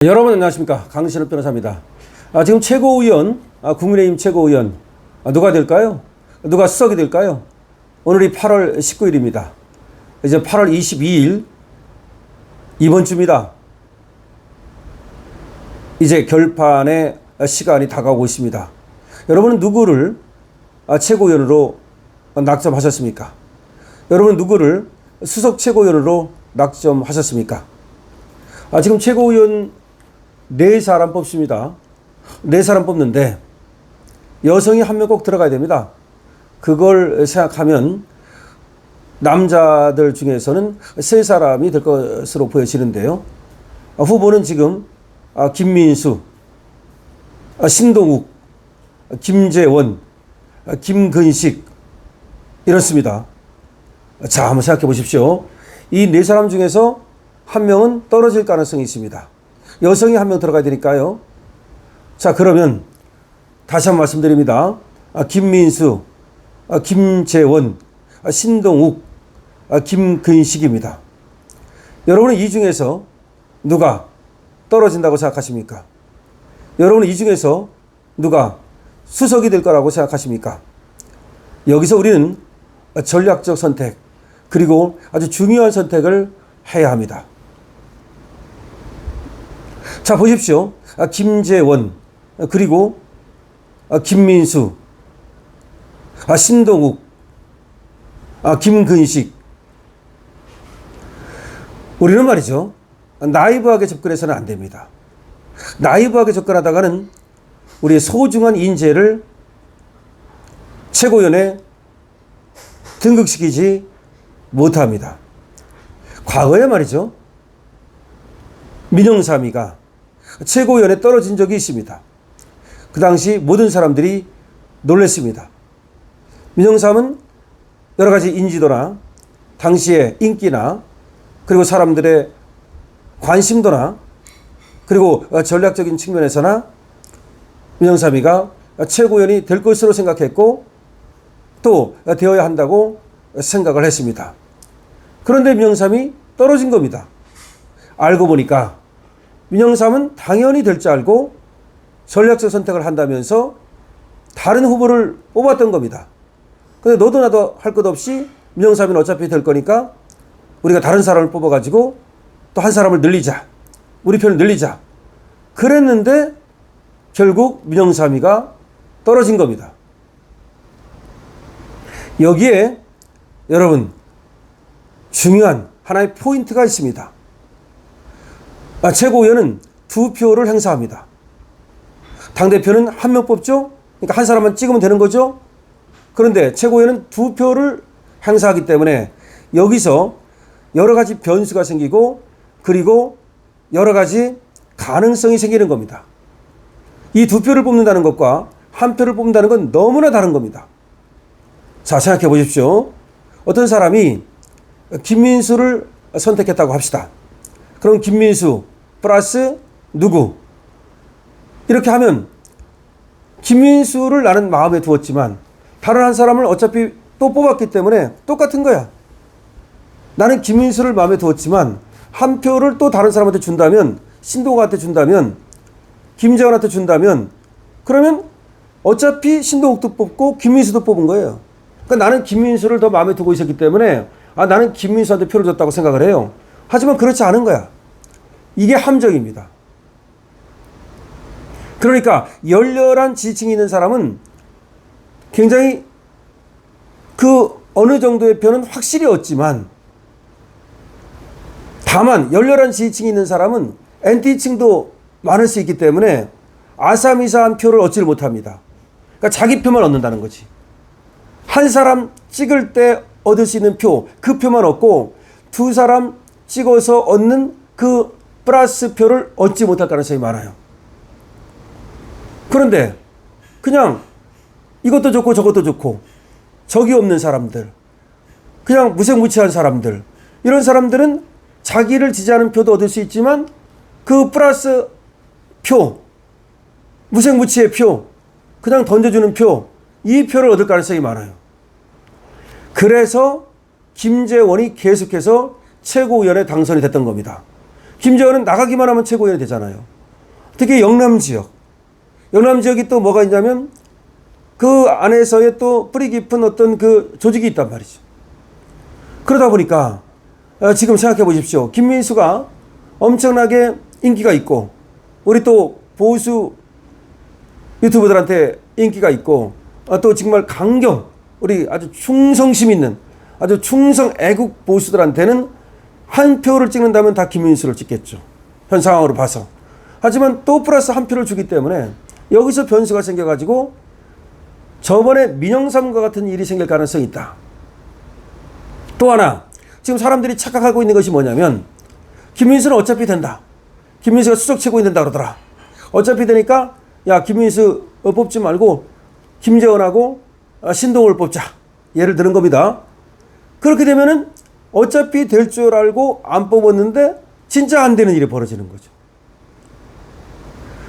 여러분 안녕하십니까, 강신업 변호사입니다. 지금 최고위원, 국민의힘 최고위원 누가 될까요? 누가 수석이 될까요? 오늘이 8월 19일입니다. 이제 8월 22일 이번 주입니다. 이제 결판의 시간이 다가오고 있습니다. 여러분은 누구를 최고위원으로 낙점하셨습니까? 여러분은 누구를 수석 최고위원으로 낙점하셨습니까? 지금 최고위원 4사람 뽑습니다. 4사람 뽑는데 여성이 한 명 꼭 들어가야 됩니다. 그걸 생각하면 남자들 중에서는 3사람이 될 것으로 보여지는데요. 후보는 지금 김민수, 신동욱, 김재원, 김근식 이렇습니다. 자, 한번 생각해 보십시오. 이 4사람 중에서 한 명은 떨어질 가능성이 있습니다. 여성이 한 명 들어가야 되니까요. 자, 그러면 다시 한번 말씀드립니다. 김민수, 김재원, 신동욱, 김근식입니다. 여러분은 이 중에서 누가 떨어진다고 생각하십니까? 여러분은 이 중에서 누가 수석이 될 거라고 생각하십니까? 여기서 우리는 전략적 선택, 그리고 아주 중요한 선택을 해야 합니다. 자, 보십시오. 김재원, 그리고 김민수, 신동욱, 김근식. 우리는 말이죠, 나이브하게 접근해서는 안 됩니다. 나이브하게 접근하다가는 우리의 소중한 인재를 최고위원에 등극시키지 못합니다. 과거에 말이죠, 민영삼이가 최고위원에 떨어진 적이 있습니다. 그 당시 모든 사람들이 놀랐습니다. 민영삼은 여러 가지 인지도나 당시의 인기나 그리고 사람들의 관심도나 그리고 전략적인 측면에서나 민영삼이가 최고위원이 될 것으로 생각했고 또 되어야 한다고 생각을 했습니다. 그런데 민영삼이 떨어진 겁니다. 알고 보니까 민영삼은 당연히 될 줄 알고 전략적 선택을 한다면서 다른 후보를 뽑았던 겁니다. 근데 너도 나도 할 것 없이 민영삼이는 어차피 될 거니까 우리가 다른 사람을 뽑아가지고 또 한 사람을 늘리자. 우리 편을 늘리자. 그랬는데 결국 민영삼이가 떨어진 겁니다. 여기에 여러분 중요한 하나의 포인트가 있습니다. 최고위원은 2표를 행사합니다. 당대표는 한 명 뽑죠? 그러니까 한 사람만 찍으면 되는 거죠? 그런데 최고위원은 2표를 행사하기 때문에 여기서 여러 가지 변수가 생기고 그리고 여러 가지 가능성이 생기는 겁니다. 이 2표를 뽑는다는 것과 한 표를 뽑는다는 건 너무나 다른 겁니다. 자, 생각해 보십시오. 어떤 사람이 김민수를 선택했다고 합시다. 그럼 김민수 플러스 누구? 이렇게 하면 김민수를 나는 마음에 두었지만 다른 한 사람을 어차피 또 뽑았기 때문에 똑같은 거야. 나는 김민수를 마음에 두었지만 한 표를 또 다른 사람한테 준다면, 신동욱한테 준다면, 김재원한테 준다면, 그러면 어차피 신동욱도 뽑고 김민수도 뽑은 거예요. 그러니까 나는 김민수를 더 마음에 두고 있었기 때문에 나는 김민수한테 표를 줬다고 생각을 해요. 하지만 그렇지 않은 거야. 이게 함정입니다. 그러니까 열렬한 지지층이 있는 사람은 굉장히 그 어느 정도의 표는 확실히 얻지만 다만 열렬한 지지층이 있는 사람은 엔티층도 많을 수 있기 때문에 아사미사한 표를 얻지를 못합니다. 그러니까 자기 표만 얻는다는 거지. 한 사람 찍을 때 얻을 수 있는 표, 그 표만 얻고 2사람 찍어서 얻는 그 플러스 표를 얻지 못할 가능성이 많아요. 그런데 그냥 이것도 좋고 저것도 좋고 적이 없는 사람들, 그냥 무색무취한 사람들, 이런 사람들은 자기를 지지하는 표도 얻을 수 있지만 그 플러스 표, 무색무취의 표, 그냥 던져주는 표, 이 표를 얻을 가능성이 많아요. 그래서 김재원이 계속해서 최고위원에 당선이 됐던 겁니다. 김재원은 나가기만 하면 최고위원이 되잖아요. 특히 영남 지역. 영남 지역이 또 뭐가 있냐면 그 안에서의 또 뿌리 깊은 어떤 그 조직이 있단 말이죠. 그러다 보니까 지금 생각해 보십시오. 김민수가 엄청나게 인기가 있고 우리 또 보수 유튜버들한테 인기가 있고 또 정말 강경 우리 아주 충성심 있는 아주 충성 애국 보수들한테는 한 표를 찍는다면 다 김민수를 찍겠죠. 현 상황으로 봐서. 하지만 또 플러스 한 표를 주기 때문에 여기서 변수가 생겨가지고 저번에 민영삼과 같은 일이 생길 가능성이 있다. 또 하나 지금 사람들이 착각하고 있는 것이 뭐냐면 김민수는 어차피 된다. 김민수가 수석 최고인 된다 그러더라. 어차피 되니까 야 김민수 뽑지 말고 김재원하고 신동호를 뽑자. 예를 드는 겁니다. 그렇게 되면은 어차피 될 줄 알고 안 뽑았는데 진짜 안 되는 일이 벌어지는 거죠.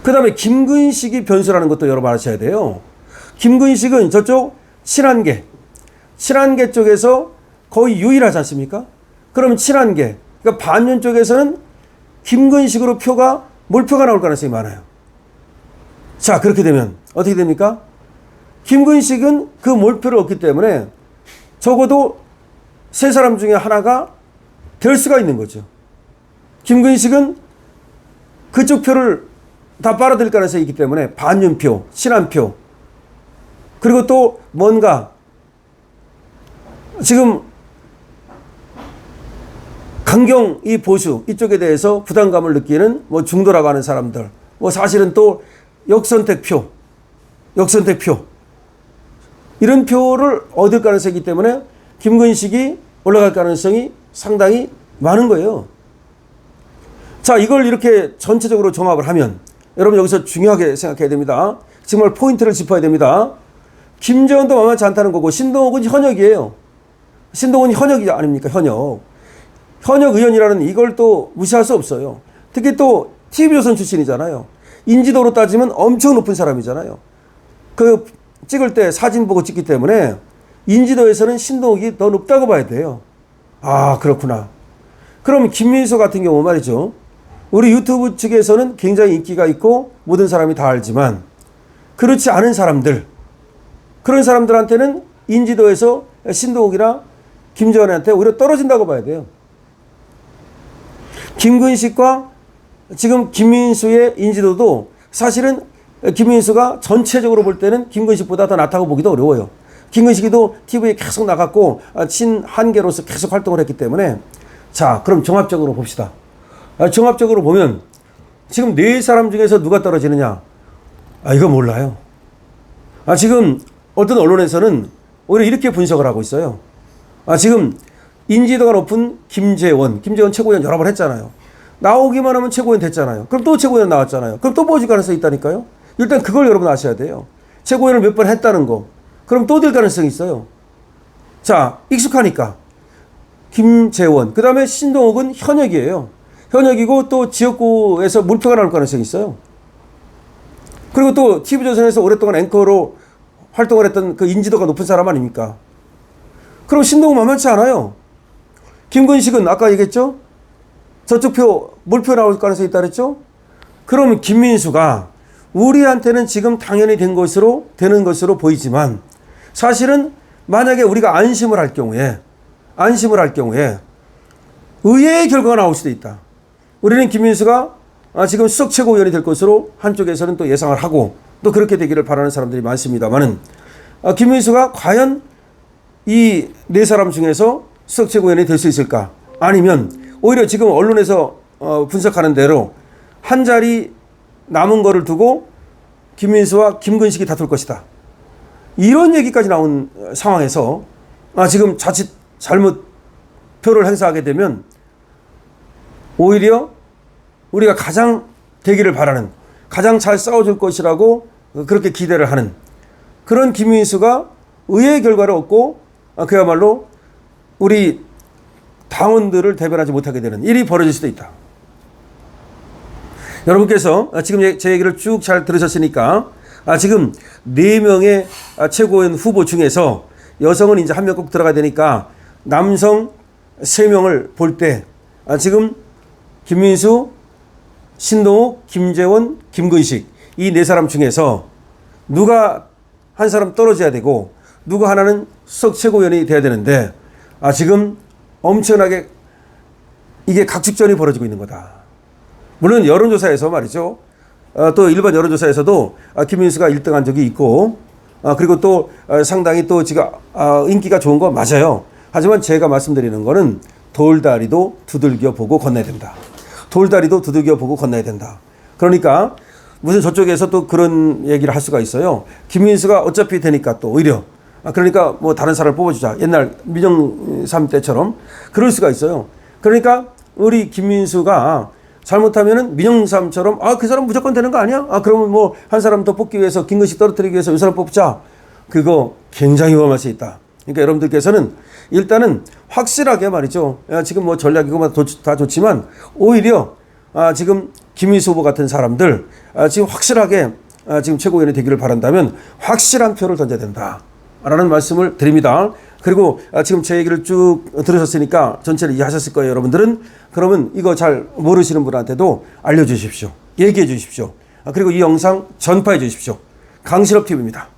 그 다음에 김근식이 변수라는 것도 여러분 아셔야 돼요. 김근식은 저쪽 친한계 쪽에서 거의 유일하지 않습니까? 그러면 친한계, 그러니까 반윤 쪽에서는 김근식으로 몰표가 나올 가능성이 많아요. 자, 그렇게 되면 어떻게 됩니까? 김근식은 그 몰표를 얻기 때문에 적어도 세 사람 중에 하나가 될 수가 있는 거죠. 김근식은 그쪽 표를 다 빨아들일 가능성이 있기 때문에 반윤표, 친한표, 그리고 또 뭔가 지금 강경 이 보수 이쪽에 대해서 부담감을 느끼는 뭐 중도라고 하는 사람들, 뭐 사실은 또 역선택표 이런 표를 얻을 가능성이기 때문에 김근식이 올라갈 가능성이 상당히 많은 거예요. 자, 이걸 이렇게 전체적으로 종합을 하면 여러분 여기서 중요하게 생각해야 됩니다. 정말 포인트를 짚어야 됩니다. 김재원도 만만치 않다는 거고 신동욱은 현역이에요. 신동욱은 현역이 아닙니까? 현역 의원이라는 이걸 또 무시할 수 없어요. 특히 또 TV조선 출신이잖아요. 인지도로 따지면 엄청 높은 사람이잖아요. 그 찍을 때 사진 보고 찍기 때문에 인지도에서는 신동욱이 더 높다고 봐야 돼요. 아, 그렇구나. 그럼 김민수 같은 경우 말이죠. 우리 유튜브 측에서는 굉장히 인기가 있고 모든 사람이 다 알지만 그렇지 않은 사람들, 그런 사람들한테는 인지도에서 신동욱이나 김재원한테 오히려 떨어진다고 봐야 돼요. 김근식과 지금 김민수의 인지도도 사실은 김민수가 전체적으로 볼 때는 김근식보다 더 낫다고 보기도 어려워요. 김근식이도 TV에 계속 나갔고 친한계로서 계속 활동을 했기 때문에 자, 그럼 종합적으로 봅시다. 종합적으로 보면 지금 네 사람 중에서 누가 떨어지느냐? 이거 몰라요. 지금 어떤 언론에서는 오히려 이렇게 분석을 하고 있어요. 지금 인지도가 높은 김재원 최고위원 여러 번 했잖아요. 나오기만 하면 최고위원 됐잖아요. 그럼 또 최고위원 나왔잖아요. 그럼 또 뽑을 가능성이 있다니까요. 일단 그걸 여러분 아셔야 돼요. 최고위원을 몇 번 했다는 거. 그럼 또 될 가능성이 있어요. 자, 익숙하니까. 김재원, 그 다음에 신동욱은 현역이에요. 현역이고 또 지역구에서 물표가 나올 가능성이 있어요. 그리고 또 TV조선에서 오랫동안 앵커로 활동을 했던 그 인지도가 높은 사람 아닙니까? 그럼 신동욱 만만치 않아요. 김근식은 아까 얘기했죠? 저쪽 물표 나올 가능성이 있다 그랬죠? 그러면 김민수가 우리한테는 지금 당연히 되는 것으로 보이지만 사실은 만약에 우리가 안심을 할 경우에 의외의 결과가 나올 수도 있다. 우리는 김민수가 지금 수석 최고위원이 될 것으로 한쪽에서는 또 예상을 하고 또 그렇게 되기를 바라는 사람들이 많습니다만은 김민수가 과연 이 네 사람 중에서 수석 최고위원이 될 수 있을까? 아니면 오히려 지금 언론에서 분석하는 대로 한 자리 남은 거를 두고 김민수와 김근식이 다툴 것이다. 이런 얘기까지 나온 상황에서 지금 자칫 잘못 표를 행사하게 되면 오히려 우리가 가장 되기를 바라는, 가장 잘 싸워줄 것이라고 그렇게 기대를 하는 그런 김민수가 의외의 결과를 얻고 그야말로 우리 당원들을 대변하지 못하게 되는 일이 벌어질 수도 있다. 여러분께서 지금 제 얘기를 쭉 잘 들으셨으니까 지금 4명의 최고위원 후보 중에서 여성은 이제 한 명 꼭 들어가야 되니까 남성 3명을 볼 때 지금 김민수, 신동욱, 김재원, 김근식 이 네 사람 중에서 누가 한 사람 떨어져야 되고 누가 하나는 수석 최고위원이 돼야 되는데 지금 엄청나게 이게 각축전이 벌어지고 있는 거다. 물론 여론조사에서 말이죠. 또 일반 여론조사에서도 김민수가 1등한 적이 있고 그리고 또 상당히 또 지금 인기가 좋은 거 맞아요. 하지만 제가 말씀드리는 거는 돌다리도 두들겨 보고 건너야 된다. 돌다리도 두들겨 보고 건너야 된다. 그러니까 무슨 저쪽에서 또 그런 얘기를 할 수가 있어요. 김민수가 어차피 되니까 또 오히려 그러니까 뭐 다른 사람을 뽑아주자. 옛날 민영삼 때처럼 그럴 수가 있어요. 그러니까 우리 김민수가 잘못하면은 민영삼처럼 그 사람 무조건 되는 거 아니야? 그러면 뭐 한 사람 더 뽑기 위해서 김근식 떨어뜨리기 위해서 이 사람 뽑자. 그거 굉장히 위험할 수 있다. 그러니까 여러분들께서는 일단은 확실하게 말이죠. 지금 뭐 전략이고 다 좋지만 오히려 지금 김민수 후보 같은 사람들 지금 확실하게 지금 최고위원이 되기를 바란다면 확실한 표를 던져야 된다라는 말씀을 드립니다. 그리고 지금 제 얘기를 쭉 들으셨으니까 전체를 이해하셨을 거예요. 여러분들은 그러면 이거 잘 모르시는 분한테도 알려주십시오. 얘기해 주십시오. 그리고 이 영상 전파해 주십시오. 강신업 TV입니다.